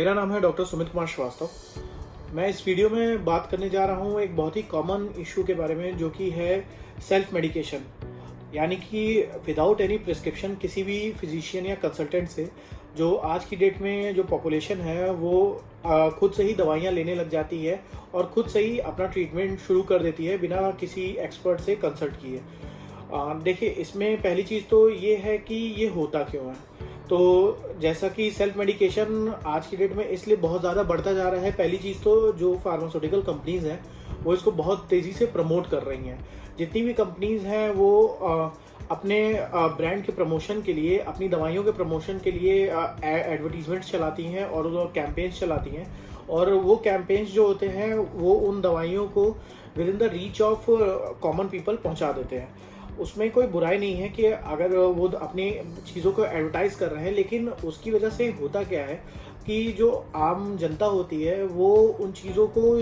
मेरा नाम है डॉक्टर सुमित कुमार श्रीवास्तव। मैं इस वीडियो में बात करने जा रहा हूँ एक बहुत ही कॉमन इशू के बारे में, जो कि है सेल्फ मेडिकेशन। यानी कि विदाउट एनी प्रिस्क्रिप्शन किसी भी फिजिशियन या कंसल्टेंट से जो आज की डेट में जो पॉपुलेशन है वो खुद से ही दवाइयाँ लेने लग जाती है और खुद से ही अपना ट्रीटमेंट शुरू कर देती है बिना किसी एक्सपर्ट से कंसल्ट किए। देखिए, इसमें पहली चीज़ तो ये है कि ये होता क्यों है। तो जैसा कि सेल्फ मेडिकेशन आज की डेट में इसलिए बहुत ज़्यादा बढ़ता जा रहा है, पहली चीज़ तो जो फार्मास्यूटिकल कंपनीज़ हैं वो इसको बहुत तेज़ी से प्रमोट कर रही हैं। जितनी भी कंपनीज़ हैं वो अपने ब्रांड के प्रमोशन के लिए, अपनी दवाइयों के प्रमोशन के लिए एडवर्टीजमेंट्स चलाती हैं और कैंपेन्स चलाती हैं। और वो कैंपेन्स जो होते हैं वो उन दवाइयों को with in the reach of common people पहुंचा देते हैं। उसमें कोई बुराई नहीं है कि अगर वो अपनी चीज़ों को एडवर्टाइज कर रहे हैं, लेकिन उसकी वजह से होता क्या है कि जो आम जनता होती है वो उन चीज़ों को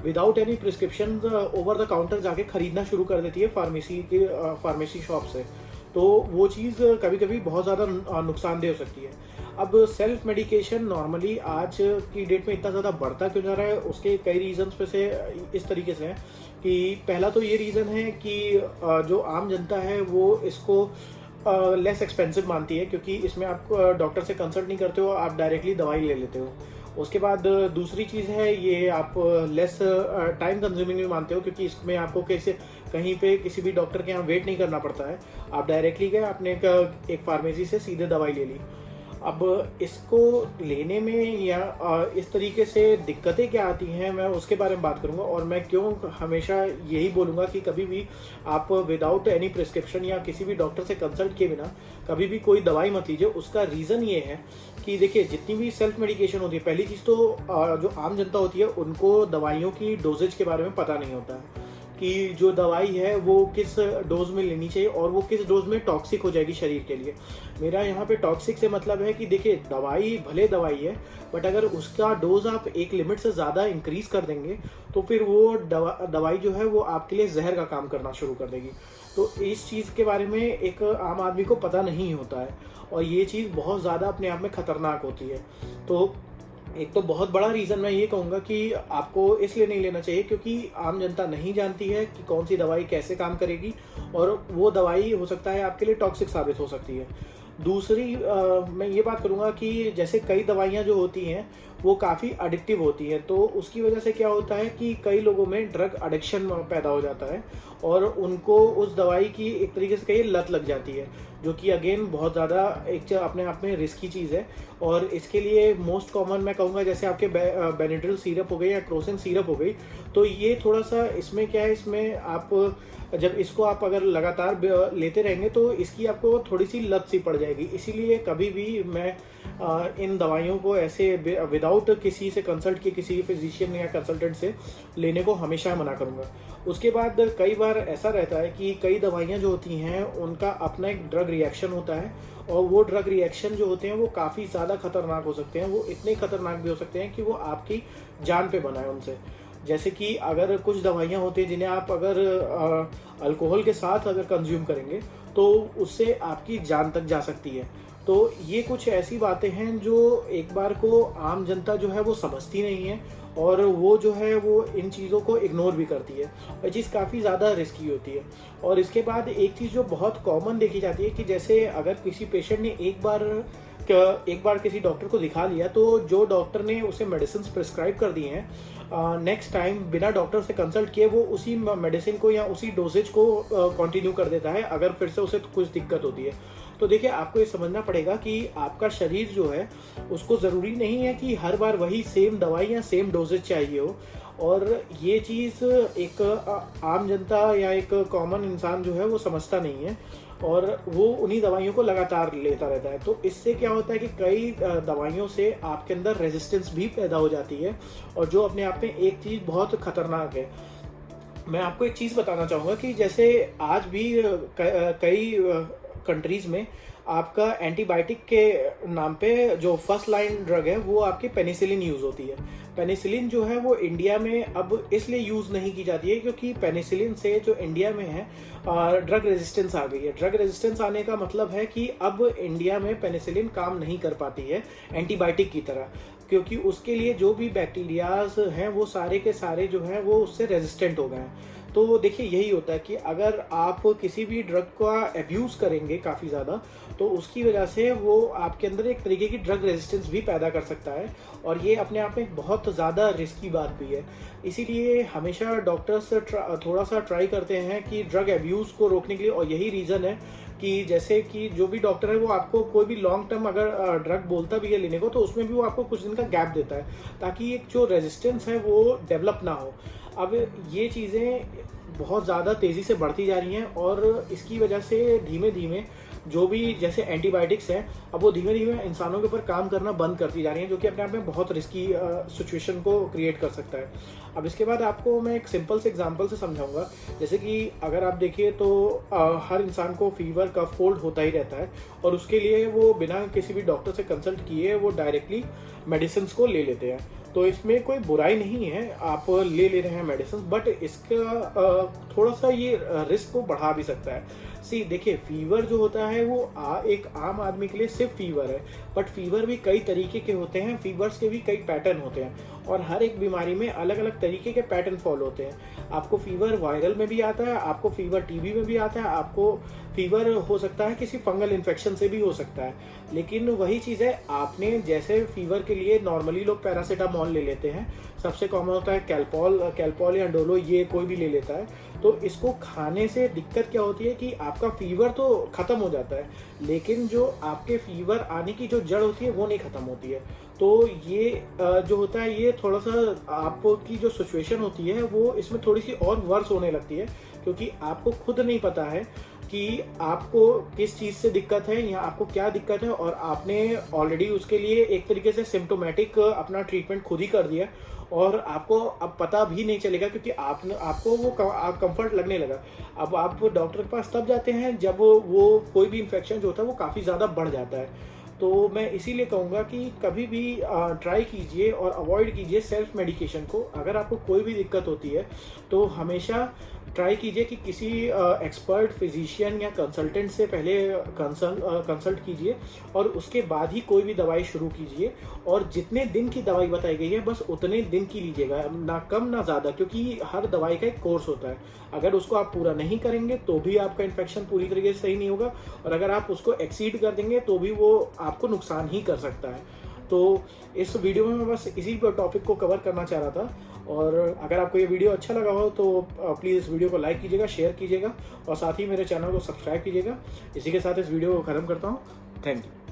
without any prescription over the counter जाके खरीदना शुरू कर देती है फार्मेसी शॉप से। तो वो चीज़ कभी कभी बहुत ज़्यादा नुकसानदेह हो सकती है। अब सेल्फ मेडिकेशन नॉर्मली आज की डेट में इतना ज़्यादा बढ़ता क्यों जा रहा है, उसके कई रीजंस पे से इस तरीके से हैं कि पहला तो ये रीज़न है कि जो आम जनता है वो इसको लेस एक्सपेंसिव मानती है, क्योंकि इसमें आप डॉक्टर से कंसल्ट नहीं करते हो, आप डायरेक्टली दवाई ले लेते हो। उसके बाद दूसरी चीज़ है, ये आप लेस टाइम कंज्यूमिंग भी मानते हो, क्योंकि इसमें आपको कहीं पे किसी भी डॉक्टर के यहाँ वेट नहीं करना पड़ता है। आप डायरेक्टली गए, आपने एक फार्मेसी से सीधे दवाई ले ली। अब इसको लेने में या इस तरीके से दिक्कतें क्या आती हैं, मैं उसके बारे में बात करूंगा। और मैं क्यों हमेशा यही बोलूँगा कि कभी भी आप विदाउट एनी प्रिस्क्रिप्शन या किसी भी डॉक्टर से कंसल्ट किए बिना कभी भी कोई दवाई मत लीजिए। उसका रीज़न ये है कि देखिए, जितनी भी सेल्फ मेडिकेशन होती है, पहली चीज़ तो जो आम जनता होती है उनको दवाइयों की डोजेज के बारे में पता नहीं होता है कि जो दवाई है वो किस डोज में लेनी चाहिए और वो किस डोज में टॉक्सिक हो जाएगी शरीर के लिए। मेरा यहाँ पे टॉक्सिक से मतलब है कि देखिए, दवाई भले दवाई है, बट अगर उसका डोज आप एक लिमिट से ज़्यादा इंक्रीज कर देंगे तो फिर वो दवाई जो है वो आपके लिए जहर का काम करना शुरू कर देगी। तो इस चीज़ के बारे में एक आम आदमी को पता नहीं होता है और ये चीज़ बहुत ज़्यादा अपने आप में खतरनाक होती है। तो एक तो बहुत बड़ा रीज़न मैं ये कहूँगा कि आपको इसलिए नहीं लेना चाहिए क्योंकि आम जनता नहीं जानती है कि कौन सी दवाई कैसे काम करेगी और वो दवाई हो सकता है आपके लिए टॉक्सिक साबित हो सकती है। दूसरी मैं ये बात करूँगा कि जैसे कई दवाइयाँ जो होती हैं वो काफ़ी एडिक्टिव होती हैं, तो उसकी वजह से क्या होता है कि कई लोगों में ड्रग एडिक्शन पैदा हो जाता है और उनको उस दवाई की एक तरीके से कहीं लत लग जाती है, जो कि अगेन बहुत ज़्यादा एक अपने आप में रिस्की चीज़ है। और इसके लिए मोस्ट कॉमन मैं कहूँगा जैसे आपके बेनिड्रिल सिरप हो गई या क्रोसिन सिरप हो गई, तो ये थोड़ा सा इसमें क्या है, इसमें आप जब इसको आप अगर लगातार लेते रहेंगे तो इसकी आपको थोड़ी सी लत सी पड़ जाएगी। इसीलिए कभी भी मैं इन दवाइयों को ऐसे विदाउट किसी से कंसल्ट किए, किसी फिजिशियन या कंसल्टेंट से लेने को हमेशा मना करूँगा। उसके बाद कई बार ऐसा रहता है कि कई दवाइयाँ जो होती हैं उनका अपना एक ड्रग रिएक्शन होता है और वो ड्रग रिएक्शन जो होते हैं वो काफ़ी ज़्यादा खतरनाक हो सकते हैं। वो इतने खतरनाक भी हो सकते हैं कि वो आपकी जान पे बनाए उनसे। जैसे कि अगर कुछ दवाइयाँ होती हैं जिन्हें आप अगर अल्कोहल के साथ अगर कंज्यूम करेंगे तो उससे आपकी जान तक जा सकती है। तो ये कुछ ऐसी बातें हैं जो एक बार को आम जनता जो है वो समझती नहीं है और वो जो है वो इन चीज़ों को इग्नोर भी करती है। ये चीज़ काफ़ी ज़्यादा रिस्की होती है। और इसके बाद एक चीज़ जो बहुत कॉमन देखी जाती है कि जैसे अगर किसी पेशेंट ने एक बार किसी डॉक्टर को दिखा लिया तो जो डॉक्टर ने उसे मेडिसिन प्रिस्क्राइब कर दी हैं, नेक्स्ट टाइम बिना डॉक्टर से कंसल्ट किए वो उसी मेडिसिन को या उसी डोजेज को कंटिन्यू कर देता है अगर फिर से उसे कुछ दिक्कत होती है। तो देखिए, आपको ये समझना पड़ेगा कि आपका शरीर जो है उसको ज़रूरी नहीं है कि हर बार वही सेम दवाई या सेम डोजेज चाहिए हो। और ये चीज़ एक आम जनता या एक कॉमन इंसान जो है वो समझता नहीं है और वो उन्हीं दवाइयों को लगातार लेता रहता है। तो इससे क्या होता है कि कई दवाइयों से आपके अंदर रेजिस्टेंस भी पैदा हो जाती है और जो अपने आप में एक चीज़ बहुत खतरनाक है। मैं आपको एक चीज़ बताना चाहूँगा कि जैसे आज भी कई कंट्रीज़ में आपका एंटीबायोटिक के नाम पे जो फर्स्ट लाइन ड्रग है वो आपकी पेनिसिलिन यूज़ होती है। पेनिसिलिन जो है वो इंडिया में अब इसलिए यूज़ नहीं की जाती है क्योंकि पेनिसिलिन से जो इंडिया में है ड्रग रेजिस्टेंस आ गई है। ड्रग रेजिस्टेंस आने का मतलब है कि अब इंडिया में पेनिसिलिन काम नहीं कर पाती है एंटीबायोटिक की तरह। क्योंकि उसके लिए जो भी बैक्टीरियाज हैं वो सारे के सारे जो हैं वो उससे रेजिस्टेंट हो गए हैं। तो देखिए यही होता है कि अगर आप किसी भी ड्रग का अब्यूज़ करेंगे काफ़ी ज़्यादा, तो उसकी वजह से वो आपके अंदर एक तरीके की ड्रग रेजिस्टेंस भी पैदा कर सकता है, और ये अपने आप में एक बहुत ज़्यादा रिस्की बात भी है। इसीलिए हमेशा डॉक्टर्स थोड़ा सा ट्राई करते हैं कि ड्रग अब्यूज़ को रोकने के लिए, और यही रीज़न है कि जैसे कि जो भी डॉक्टर है वो आपको कोई भी लॉन्ग टर्म अगर ड्रग बोलता भी है लेने को, तो उसमें भी वो आपको कुछ दिन का गैप देता है ताकि एक जो रेजिस्टेंस है वो डेवलप ना हो। अब ये चीज़ें बहुत ज़्यादा तेज़ी से बढ़ती जा रही हैं, और इसकी वजह से धीमे धीमे जो भी जैसे एंटीबायोटिक्स हैं, अब वो धीमे धीमे इंसानों के ऊपर काम करना बंद करती जा रही हैं, जो कि अपने आप में बहुत रिस्की सिचुएशन को क्रिएट कर सकता है। अब इसके बाद आपको मैं एक सिंपल से एग्जांपल से समझाऊंगा। जैसे कि अगर आप देखिए तो हर इंसान को फीवर कफ कोल्ड होता ही रहता है, और उसके लिए वो बिना किसी भी डॉक्टर से कंसल्ट किए वो डायरेक्टली मेडिसिन को ले लेते हैं। तो इसमें कोई बुराई नहीं है, आप ले रहे हैं मेडिसिन, बट इसका थोड़ा सा ये रिस्क को बढ़ा भी सकता है। देखिए फीवर जो होता है वो एक आम आदमी के लिए सिर्फ फीवर है, बट फीवर भी कई तरीके के होते हैं, फीवर्स के भी कई पैटर्न होते हैं, और हर एक बीमारी में अलग अलग तरीके के पैटर्न फॉलो होते हैं। आपको फीवर वायरल में भी आता है, आपको फीवर टीबी में भी आता है, आपको फीवर हो सकता है किसी फंगल इन्फेक्शन से भी हो सकता है। लेकिन वही चीज़ है, आपने जैसे फीवर के लिए नॉर्मली लोग पैरासीटामोल ले लेते हैं, सबसे कॉमन होता है कैल्पॉल या डोलो, ये कोई भी ले लेता है। तो इसको खाने से दिक्कत क्या होती है कि आपका फीवर तो ख़त्म हो जाता है, लेकिन जो आपके फीवर आने की जो जड़ होती है वो नहीं ख़त्म होती है। तो ये जो होता है ये थोड़ा सा आपकी जो सिचुएशन होती है वो इसमें थोड़ी सी और वर्स होने लगती है, क्योंकि आपको खुद नहीं पता है कि आपको किस चीज़ से दिक्कत है या आपको क्या दिक्कत है, और आपने ऑलरेडी उसके लिए एक तरीके से सिम्टोमेटिक अपना ट्रीटमेंट खुद ही कर दिया, और आपको अब पता भी नहीं चलेगा, क्योंकि आपको वो कंफर्ट लगने लगा। अब आप डॉक्टर के पास तब जाते हैं जब वो कोई भी इन्फेक्शन जो होता है वो काफ़ी ज़्यादा बढ़ जाता है। तो मैं इसीलिए कहूँगा कि कभी भी ट्राई कीजिए और अवॉइड कीजिए सेल्फ मेडिकेशन को। अगर आपको कोई भी दिक्कत होती है तो हमेशा ट्राई कीजिए कि किसी एक्सपर्ट फिजिशियन या कंसल्टेंट से पहले कंसल्ट कीजिए, और उसके बाद ही कोई भी दवाई शुरू कीजिए। और जितने दिन की दवाई बताई गई है बस उतने दिन की लीजिएगा, ना कम ना ज़्यादा, क्योंकि हर दवाई का एक कोर्स होता है। अगर उसको आप पूरा नहीं करेंगे तो भी आपका इन्फेक्शन पूरी तरीके से सही नहीं होगा, और अगर आप उसको एक्सीड कर देंगे तो भी वो आपको नुकसान ही कर सकता है। तो इस वीडियो में मैं बस इसी टॉपिक को कवर करना चाह रहा था, और अगर आपको ये वीडियो अच्छा लगा हो तो प्लीज़ इस वीडियो को लाइक कीजिएगा, शेयर कीजिएगा, और साथ ही मेरे चैनल को सब्सक्राइब कीजिएगा। इसी के साथ इस वीडियो को ख़त्म करता हूँ। Thank you.